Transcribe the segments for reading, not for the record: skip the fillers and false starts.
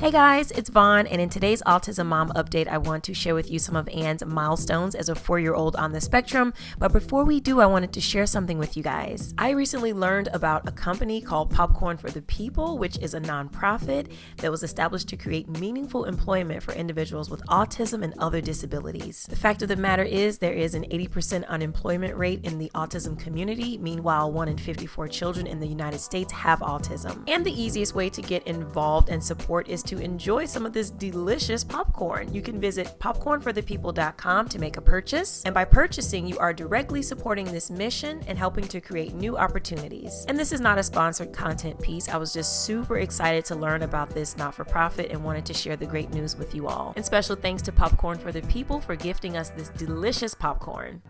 Hey guys, it's Vaughn, and in today's Autism Mom Update, I want to share with you some of Anne's milestones as a 4-year-old on the spectrum. But before we do, I wanted to share something with you guys. I recently learned about a company called Popcorn for the People, which is a nonprofit that was established to create meaningful employment for individuals with autism and other disabilities. The fact of the matter is there is an 80% unemployment rate in the autism community. Meanwhile, 1 in 54 children in the United States have autism. And the easiest way to get involved and support is to enjoy some of this delicious popcorn. You can visit popcornforthepeople.com to make a purchase, and by purchasing you are directly supporting this mission and helping to create new opportunities. And this is not a sponsored content piece. I was just super excited to learn about this not-for-profit and wanted to share the great news with you all. And special thanks to Popcorn for the People for gifting us this delicious popcorn.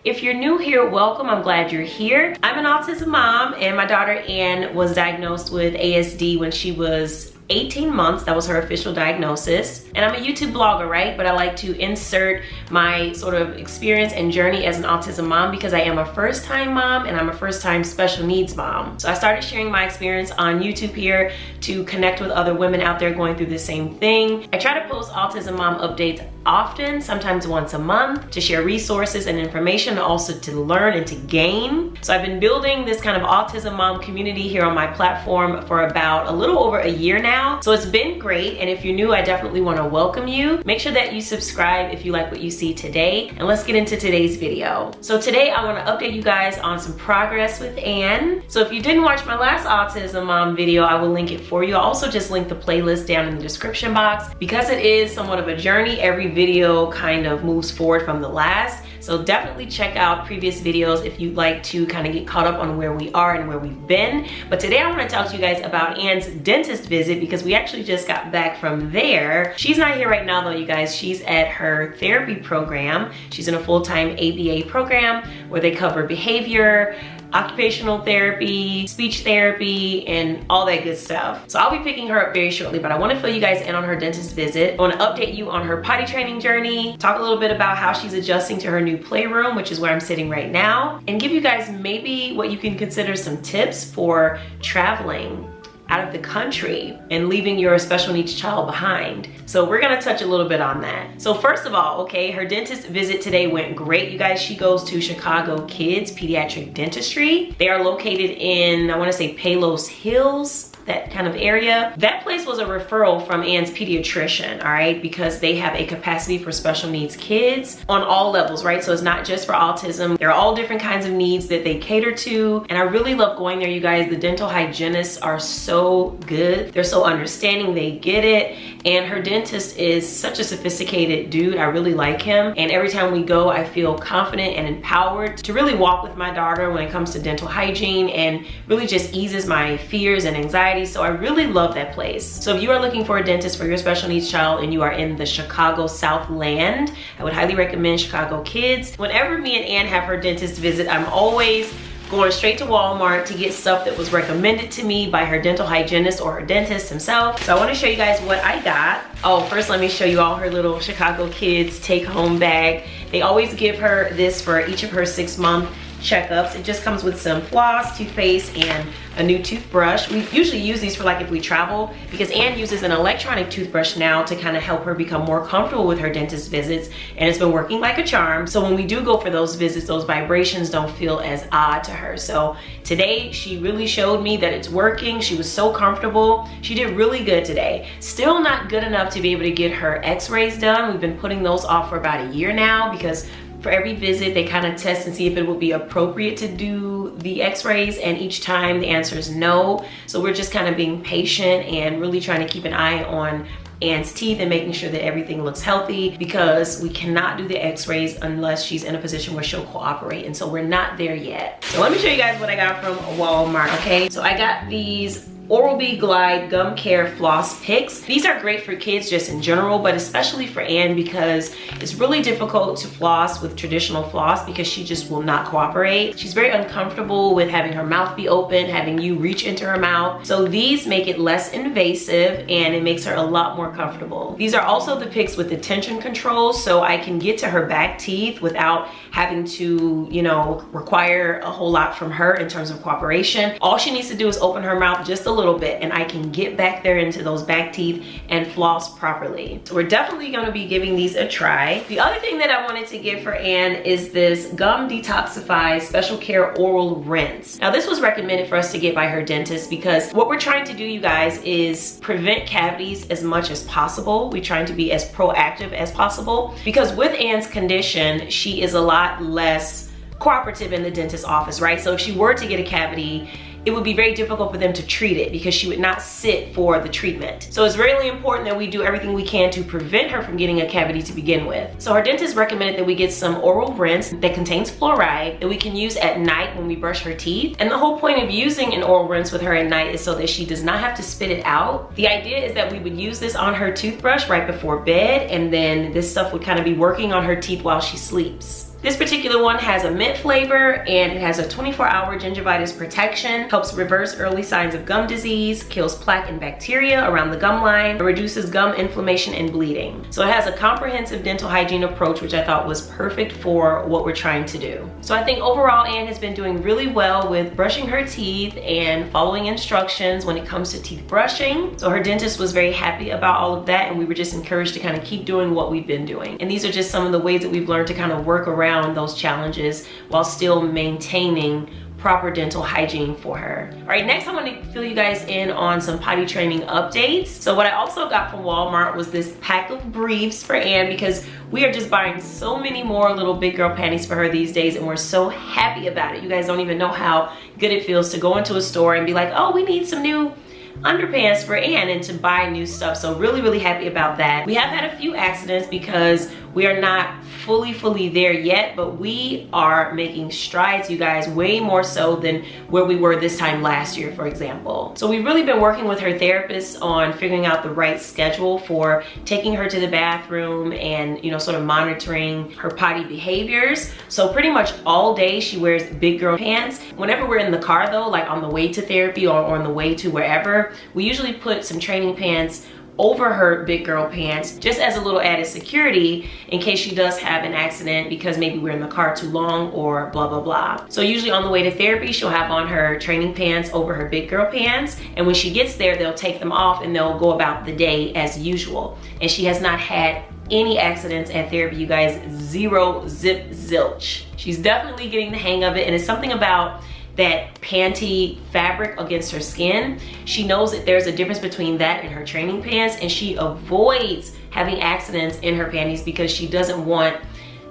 If you're new here, welcome. I'm glad you're here. I'm an autism mom, and my daughter Anne was diagnosed with ASD when she was 18 months. That was her official diagnosis. And I'm a YouTube blogger, right? But I like to insert my sort of experience and journey as an autism mom because I am a first-time mom and I'm a first-time special needs mom. So I started sharing my experience on YouTube here to connect with other women out there going through the same thing. I try to post autism mom updates often, sometimes once a month, to share resources and information, also to learn and to gain. So I've been building this kind of autism mom community here on my platform for about a little over a year now. So it's been great, and if you're new, I definitely want to welcome you. Make sure that you subscribe if you like what you see today, and let's get into today's video. So today I want to update you guys on some progress with Anne. So if you didn't watch my last autism mom video, I will link it for you. I'll also just link the playlist down in the description box. Because it is somewhat of a journey, every video kind of moves forward from the last. So definitely check out previous videos if you'd like to kind of get caught up on where we are and where we've been. But today I want to talk to you guys about Anne's dentist visit because we actually just got back from there. She's not here right now though, you guys. She's at her therapy program. She's in a full-time ABA program where they cover behavior, occupational therapy, speech therapy, and all that good stuff. So I'll be picking her up very shortly, but I want to fill you guys in on her dentist visit. I want to update you on her potty training journey, talk a little bit about how she's adjusting to her new playroom, which is where I'm sitting right now, and give you guys maybe what you can consider some tips for traveling out of the country and leaving your special needs child behind. So we're gonna touch a little bit on that. So first of all, okay, her dentist visit today went great. You guys, she goes to Chicago Kids Pediatric Dentistry. They are located in, I wanna say Palos Hills, that kind of area. That place was a referral from Anne's pediatrician, all right, because they have a capacity for special needs kids on all levels, right? So it's not just for autism. There are all different kinds of needs that they cater to, and I really love going there, you guys. The dental hygienists are so good. They're so understanding, they get it, and her dentist is such a sophisticated dude. I really like him, and every time we go, I feel confident and empowered to really walk with my daughter when it comes to dental hygiene, and really just eases my fears and anxiety. So I really love that place. So if you are looking for a dentist for your special needs child and you are in the Chicago Southland, I would highly recommend Chicago Kids. Whenever me and Anne have her dentist visit, I'm always going straight to Walmart to get stuff that was recommended to me by her dental hygienist or her dentist himself. So I want to show you guys what I got. Oh, first let me show you all her little Chicago Kids take-home bag. They always give her this for each of her 6-month checkups. It just comes with some floss, toothpaste, and a new toothbrush. We usually use these for like if we travel, because Anne uses an electronic toothbrush now to kind of help her become more comfortable with her dentist visits, and it's been working like a charm. So when we do go for those visits, those vibrations don't feel as odd to her. So today she really showed me that it's working. She was so comfortable. She did really good today. Still not good enough to be able to get her x-rays done. We've been putting those off for about a year now because for every visit, they kind of test and see if it would be appropriate to do the x-rays, and each time the answer is no. So we're just kind of being patient and really trying to keep an eye on Anne's teeth and making sure that everything looks healthy, because we cannot do the x-rays unless she's in a position where she'll cooperate, and so we're not there yet. So let me show you guys what I got from Walmart, okay? So I got these Oral-B Glide Gum Care Floss Picks. These are great for kids just in general, but especially for Anne because it's really difficult to floss with traditional floss because she just will not cooperate. She's very uncomfortable with having her mouth be open, having you reach into her mouth. So these make it less invasive and it makes her a lot more comfortable. These are also the picks with the tension controls, so I can get to her back teeth without having to, you know, require a whole lot from her in terms of cooperation. All she needs to do is open her mouth just a little bit and I can get back there into those back teeth and floss properly. So we're definitely gonna be giving these a try. The other thing that I wanted to get for Ann is this Gum Detoxify Special Care Oral Rinse. Now this was recommended for us to get by her dentist because what we're trying to do, you guys, is prevent cavities as much as possible. We're trying to be as proactive as possible because with Ann's condition, she is a lot less cooperative in the dentist's office, right? So if she were to get a cavity, it would be very difficult for them to treat it because she would not sit for the treatment. So it's really important that we do everything we can to prevent her from getting a cavity to begin with. So her dentist recommended that we get some oral rinse that contains fluoride that we can use at night when we brush her teeth. And the whole point of using an oral rinse with her at night is so that she does not have to spit it out. The idea is that we would use this on her toothbrush right before bed, and then this stuff would kind of be working on her teeth while she sleeps. This particular one has a mint flavor and it has a 24-hour gingivitis protection, helps reverse early signs of gum disease, kills plaque and bacteria around the gum line, and reduces gum inflammation and bleeding. So it has a comprehensive dental hygiene approach, which I thought was perfect for what we're trying to do. So I think overall Ann has been doing really well with brushing her teeth and following instructions when it comes to teeth brushing. So her dentist was very happy about all of that, and we were just encouraged to kind of keep doing what we've been doing. And these are just some of the ways that we've learned to kind of work around those challenges while still maintaining proper dental hygiene for her. All right, next I want to fill you guys in on some potty training updates. So what I also got from Walmart was this pack of briefs for Ann because we are just buying so many more little big girl panties for her these days, and we're so happy about it. You guys don't even know how good it feels to go into a store and be like, oh, we need some new underpants for Ann, and to buy new stuff. So really happy about that. We have had a few accidents because we are not fully there yet, but we are making strides, you guys, way more so than where we were this time last year, for example. So we've really been working with her therapist on figuring out the right schedule for taking her to the bathroom and, you know, sort of monitoring her potty behaviors. So pretty much all day she wears big girl pants. Whenever we're in the car though, like on the way to therapy or on the way to wherever, we usually put some training pants over her big girl pants just as a little added security in case she does have an accident because maybe we're in the car too long or blah blah blah. So usually on the way to therapy she'll have on her training pants over her big girl pants, and when she gets there they'll take them off and they'll go about the day as usual. And she has not had any accidents at therapy, you guys. Zero, zip, zilch. She's definitely getting the hang of it, and it's something about that panty fabric against her skin. She knows that there's a difference between that and her training pants, and she avoids having accidents in her panties because she doesn't want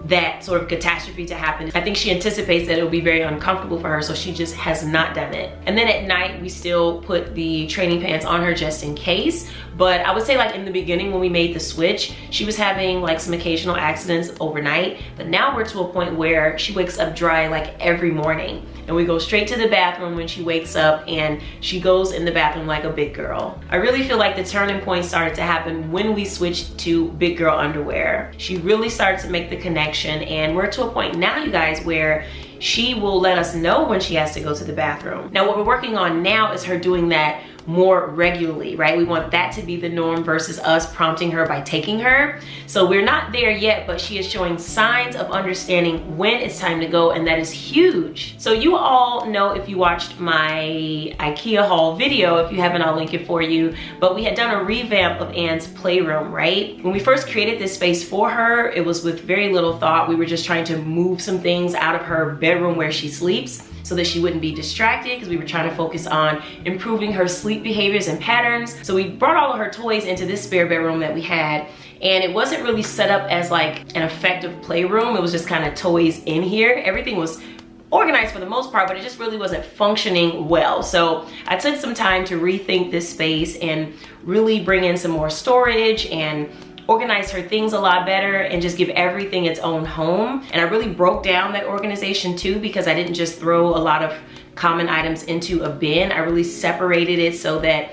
that sort of catastrophe to happen. I think she anticipates that it'll be very uncomfortable for her, so she just has not done it. And then at night we still put the training pants on her just in case, but I would say like in the beginning when we made the switch, she was having like some occasional accidents overnight, but now we're to a point where she wakes up dry like every morning, and we go straight to the bathroom when she wakes up, and she goes in the bathroom like a big girl. I really feel like the turning point started to happen when we switched to big girl underwear. She really started to make the connection, and we're to a point now, you guys, where she will let us know when she has to go to the bathroom. Now what we're working on now is her doing that more regularly, right? We want that to be the norm versus us prompting her by taking her. So we're not there yet, but she is showing signs of understanding when it's time to go, and that is huge. So you all know, if you watched my IKEA haul video, if you haven't, I'll link it for you, but we had done a revamp of Ann's playroom, right? When we first created this space for her, it was with very little thought. We were just trying to move some things out of her bedroom where she sleeps so that she wouldn't be distracted, because we were trying to focus on improving her sleep behaviors and patterns. So we brought all of her toys into this spare bedroom that we had, and it wasn't really set up as like an effective playroom. It was just kind of toys in here. Everything was organized for the most part, but it just really wasn't functioning well. So I took some time to rethink this space and really bring in some more storage and organize her things a lot better and just give everything its own home. And I really broke down that organization too, because I didn't just throw a lot of common items into a bin. I really separated it so that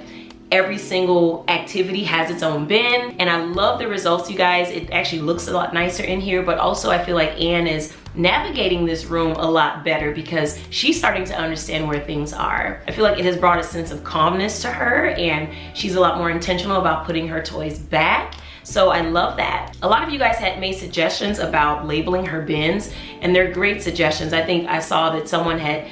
every single activity has its own bin, and I love the results, you guys. It actually looks a lot nicer in here, but also I feel like Ann is navigating this room a lot better because she's starting to understand where things are. I feel like it has brought a sense of calmness to her, and she's a lot more intentional about putting her toys back. So I love that. A lot of you guys had made suggestions about labeling her bins, and they're great suggestions. I think I saw that someone had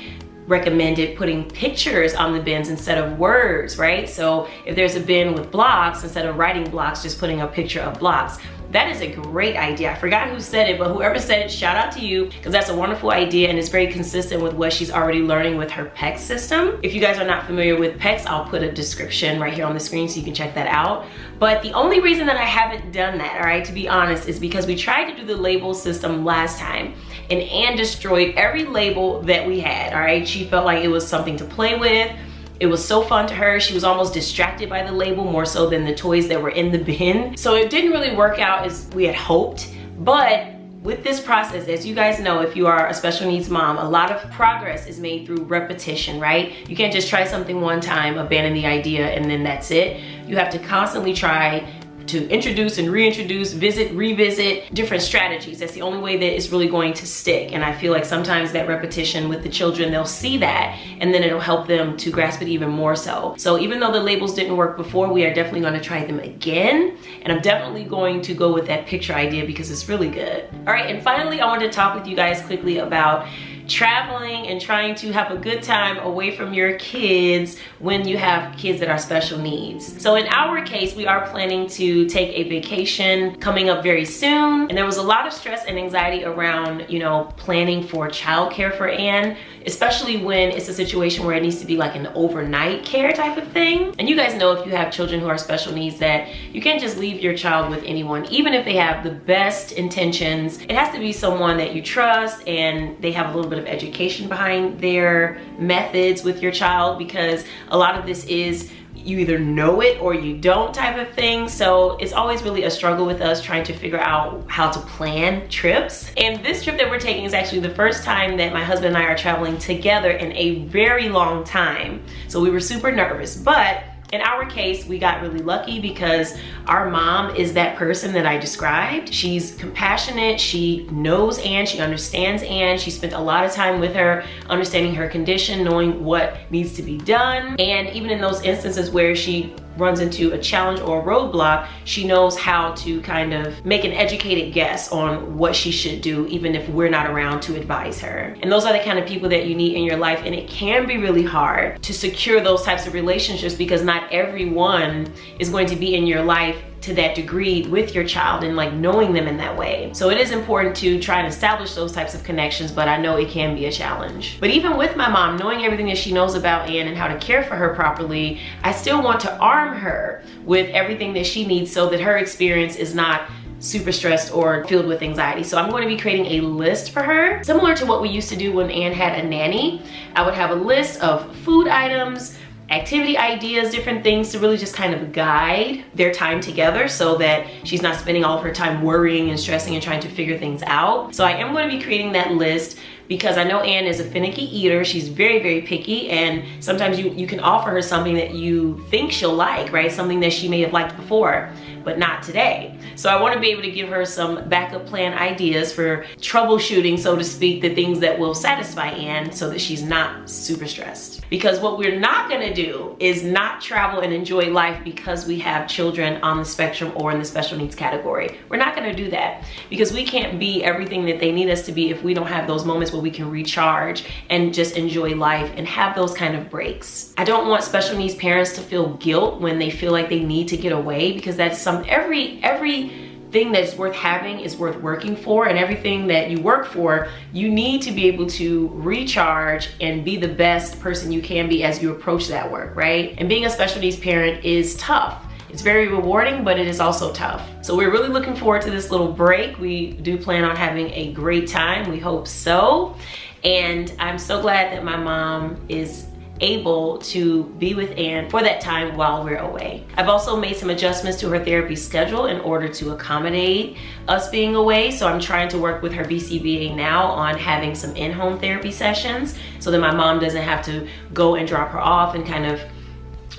recommended putting pictures on the bins instead of words, right? So if there's a bin with blocks, instead of writing blocks, just putting a picture of blocks. That is a great idea. I forgot who said it, but whoever said it, shout out to you, because that's a wonderful idea and it's very consistent with what she's already learning with her PECS system. If you guys are not familiar with PECS, I'll put a description right here on the screen so you can check that out. But the only reason that I haven't done that, all right, to be honest, is because we tried to do the label system last time and Ann destroyed every label that we had, all right? She felt like it was something to play with. It was so fun to her. She was almost distracted by the label more so than the toys that were in the bin. So it didn't really work out as we had hoped. But with this process, as you guys know, if you are a special needs mom, a lot of progress is made through repetition, right? You can't just try something one time, abandon the idea, and then that's it. You have to constantly try to introduce and reintroduce, revisit different strategies. That's the only way that it's really going to stick. And I feel like sometimes that repetition with the children, they'll see that and then it'll help them to grasp it even more so. So even though the labels didn't work before, we are definitely gonna try them again. And I'm definitely going to go with that picture idea because it's really good. All right, and finally, I wanted to talk with you guys quickly about traveling and trying to have a good time away from your kids when you have kids that are special needs. So in our case, we are planning to take a vacation coming up very soon. And there was a lot of stress and anxiety around, you know, planning for childcare for Ann, especially when it's a situation where it needs to be like an overnight care type of thing. And you guys know if you have children who are special needs that you can't just leave your child with anyone, even if they have the best intentions. It has to be someone that you trust and they have a little bit of education behind their methods with your child, because a lot of this is you either know it or you don't type of thing. So it's always really a struggle with us trying to figure out how to plan trips. And this trip that we're taking is actually the first time that my husband and I are traveling together in a very long time. So we were super nervous, but in our case, we got really lucky because our mom is that person that I described. She's compassionate, she knows Ann, she understands Ann, she spent a lot of time with her, understanding her condition, knowing what needs to be done. And even in those instances where she runs into a challenge or a roadblock, she knows how to kind of make an educated guess on what she should do, even if we're not around to advise her. And those are the kind of people that you need in your life, and it can be really hard to secure those types of relationships because not everyone is going to be in your life to that degree with your child and like knowing them in that way. So it is important to try and establish those types of connections, but I know it can be a challenge. But even with my mom, knowing everything that she knows about Ann and how to care for her properly, I still want to arm her with everything that she needs so that her experience is not super stressed or filled with anxiety. So I'm going to be creating a list for her, similar to what we used to do when Ann had a nanny. I would have a list of food items, activity ideas, different things to really just kind of guide their time together so that she's not spending all of her time worrying and stressing and trying to figure things out. So I am going to be creating that list because I know Ann is a finicky eater. She's very, very picky, and sometimes you can offer her something that you think she'll like, right? Something that she may have liked before, but not today. So I want to be able to give her some backup plan ideas for troubleshooting, so to speak, the things that will satisfy Ann so that she's not super stressed. Because what we're not gonna do is not travel and enjoy life because we have children on the spectrum or in the special needs category. We're not gonna do that because we can't be everything that they need us to be if we don't have those moments where we can recharge and just enjoy life and have those kind of breaks. I don't want special needs parents to feel guilt when they feel like they need to get away, because that's everything that's worth having is worth working for, and everything that you work for, you need to be able to recharge and be the best person you can be as you approach that work, right? And being a special needs parent is tough. It's very rewarding, but it is also tough. So we're really looking forward to this little break. We do plan on having a great time. We hope so. And I'm so glad that my mom is able to be with Ann for that time while we're away. I've also made some adjustments to her therapy schedule in order to accommodate us being away. So I'm trying to work with her BCBA now on having some in-home therapy sessions so that my mom doesn't have to go and drop her off and kind of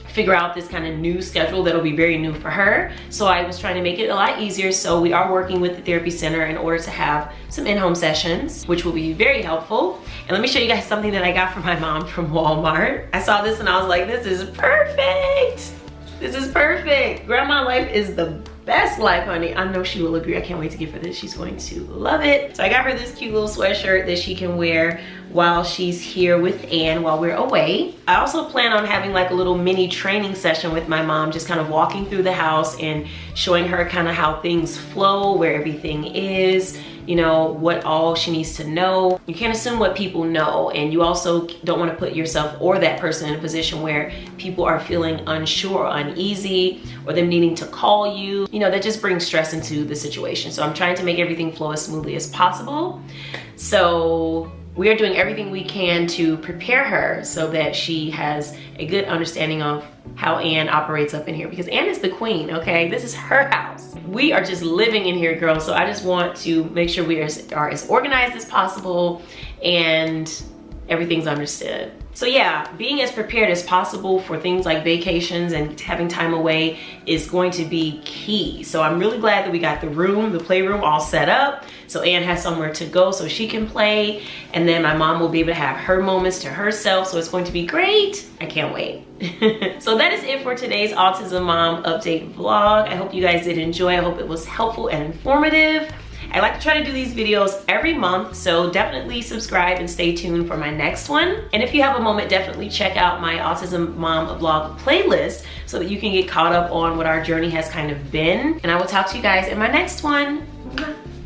figure out this kind of new schedule that'll be very new for her. So I was trying to make it a lot easier. So we are working with the therapy center in order to have some in-home sessions, which will be very helpful. And let me show you guys something that I got for my mom from Walmart. I saw this and I was like, this is perfect. This is perfect. Grandma life is the best life, honey. I know she will agree. I can't wait to give her this. She's going to love it. So I got her this cute little sweatshirt that she can wear while she's here with Ann while we're away. I also plan on having like a little mini training session with my mom, just kind of walking through the house and showing her kind of how things flow, where everything is, you know, what all she needs to know. You can't assume what people know, and you also don't want to put yourself or that person in a position where people are feeling unsure or uneasy, or them needing to call you. You know, that just brings stress into the situation. So I'm trying to make everything flow as smoothly as possible. So we are doing everything we can to prepare her so that she has a good understanding of how Ann operates up in here, because Ann is the queen, okay? This is her house. We are just living in here, girls. So I just want to make sure we are as organized as possible and everything's understood. So yeah, being as prepared as possible for things like vacations and having time away is going to be key. So I'm really glad that we got the room, the playroom all set up. So Ann has somewhere to go so she can play. And then my mom will be able to have her moments to herself. So it's going to be great. I can't wait. So that is it for today's Autism Mom update vlog. I hope you guys did enjoy. I hope it was helpful and informative. I like to try to do these videos every month, so definitely subscribe and stay tuned for my next one. And if you have a moment, definitely check out my Autism Mom vlog playlist so that you can get caught up on what our journey has kind of been. And I will talk to you guys in my next one.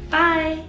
Bye.